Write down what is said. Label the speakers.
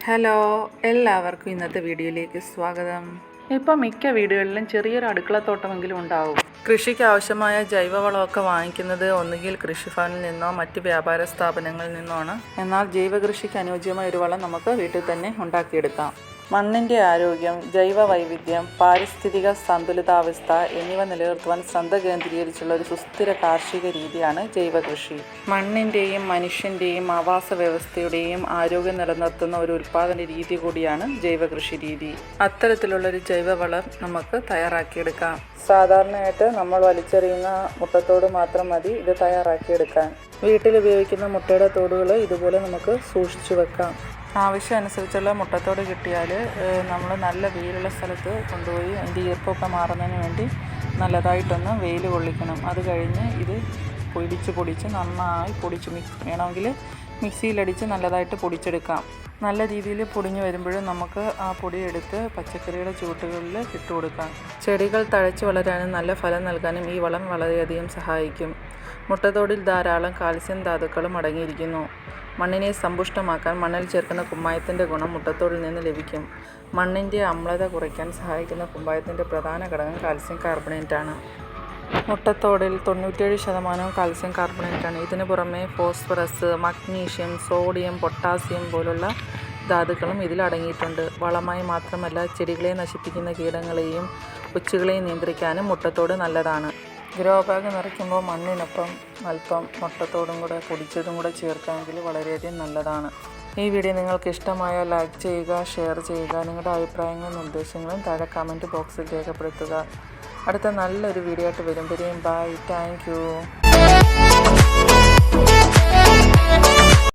Speaker 1: Hello, എല്ലാവർക്കും ഇന്നത്തെ വീഡിയോയിലേക്ക് സ്വാഗതം. ഇപ്പം മിക്ക വീടുകളിലും ചെറിയൊരു അടുക്കളത്തോട്ടമെങ്കിലും ഉണ്ടാവും. കൃഷിക്ക് ആവശ്യമായ ജൈവവളമൊക്കെ വാങ്ങിക്കുന്നത് ഒന്നുകിൽ കൃഷിഭവനിൽ നിന്നോ മറ്റ് വ്യാപാര സ്ഥാപനങ്ങളിൽ നിന്നോ ആണ്. എന്നാൽ ജൈവകൃഷിക്ക് അനുയോജ്യമായ ഒരു വളം നമുക്ക് വീട്ടിൽ തന്നെ ഉണ്ടാക്കിയെടുക്കാം. മണ്ണിൻ്റെ ആരോഗ്യം, ജൈവ വൈവിധ്യം, പാരിസ്ഥിതിക സന്തുലിതാവസ്ഥ എന്നിവ നിലനിർത്തുവാൻ ശ്രദ്ധ കേന്ദ്രീകരിച്ചുള്ള ഒരു സുസ്ഥിര കാർഷിക രീതിയാണ് ജൈവകൃഷി. മണ്ണിൻ്റെയും മനുഷ്യൻ്റെയും ആവാസ വ്യവസ്ഥയുടെയും ആരോഗ്യം നിലനിർത്തുന്ന ഒരു ഉൽപ്പാദന രീതി കൂടിയാണ് ജൈവകൃഷി രീതി. അത്തരത്തിലുള്ളൊരു ജൈവവളം നമുക്ക് തയ്യാറാക്കിയെടുക്കാം. സാധാരണയായിട്ട് നമ്മൾ വലിച്ചെറിയുന്ന മുട്ടത്തോട് മാത്രം മതി ഇത് തയ്യാറാക്കിയെടുക്കാൻ. വീട്ടിൽ ഉപയോഗിക്കുന്ന മുട്ടയുടെ തോടുകൾ ഇതുപോലെ നമുക്ക് സൂക്ഷിച്ചു വെക്കാം. ആവശ്യം അനുസരിച്ചുള്ള മുട്ടത്തോട് കിട്ടിയാൽ നമ്മൾ നല്ല വെയിലുള്ള സ്ഥലത്ത് കൊണ്ടുപോയി അതിൻ്റെ ഈർപ്പമൊക്കെ മാറുന്നതിന് വേണ്ടി നല്ലതായിട്ടൊന്ന് വെയിൽ കൊള്ളിക്കണം. അത് കഴിഞ്ഞ് ഇത് പൊടിച്ച് നന്നായി വേണമെങ്കിൽ മിക്സിയിലടിച്ച് നല്ലതായിട്ട് പൊടിച്ചെടുക്കാം. നല്ല രീതിയിൽ പൊടിഞ്ഞ് വരുമ്പോഴും നമുക്ക് ആ പൊടിയെടുത്ത് പച്ചക്കറിയുടെ ചുവട്ടുകളിൽ ഇട്ട് കൊടുക്കാം. ചെടികൾ തഴച്ച് വളരാനും നല്ല ഫലം നൽകാനും ഈ വളം വളരെയധികം സഹായിക്കും. മുട്ടത്തോടിൽ ധാരാളം കാൽസ്യം ധാതുക്കളും അടങ്ങിയിരിക്കുന്നു. മണ്ണിനെ സമ്പുഷ്ടമാക്കാൻ മണ്ണിൽ ചേർക്കുന്ന കുമ്മായത്തിൻ്റെ ഗുണം മുട്ടത്തോടിൽ നിന്ന് ലഭിക്കും. മണ്ണിൻ്റെ അമ്ലത കുറയ്ക്കാൻ സഹായിക്കുന്ന കുമ്മായത്തിൻ്റെ പ്രധാന ഘടകം കാൽസ്യം കാർബണേറ്റാണ്. മുട്ടത്തോടിൽ 97% കാൽസ്യം കാർബണേറ്റാണ്. ഇതിന് പുറമെ ഫോസ്ഫറസ്, മഗ്നീഷ്യം, സോഡിയം, പൊട്ടാസ്യം പോലുള്ള ധാതുക്കളും ഇതിൽ അടങ്ങിയിട്ടുണ്ട്. വളമായി മാത്രമല്ല, ചെടികളെ നശിപ്പിക്കുന്ന കീടങ്ങളെയും ഉച്ചുകളെയും നിയന്ത്രിക്കാനും മുട്ടത്തോട് നല്ലതാണ്. ഗ്രോ ബാഗ് നിറയ്ക്കുമ്പോൾ മണ്ണിനൊപ്പം അല്പം മുട്ടത്തോടും കൂടെ പൊടിച്ചതും കൂടെ ചേർക്കാമെങ്കിൽ വളരെയധികം നല്ലതാണ്. ഈ വീഡിയോ നിങ്ങൾക്ക് ഇഷ്ടമായാൽ ലൈക്ക് ചെയ്യുക, ഷെയർ ചെയ്യുക. നിങ്ങളുടെ അഭിപ്രായങ്ങളും നിർദ്ദേശങ്ങളും താഴെ കമൻറ്റ് ബോക്സിൽ രേഖപ്പെടുത്തുക. അടുത്ത നല്ലൊരു വീഡിയോ ആയിട്ട് വരുമ്പോഴേക്കും ബൈ. Thank you.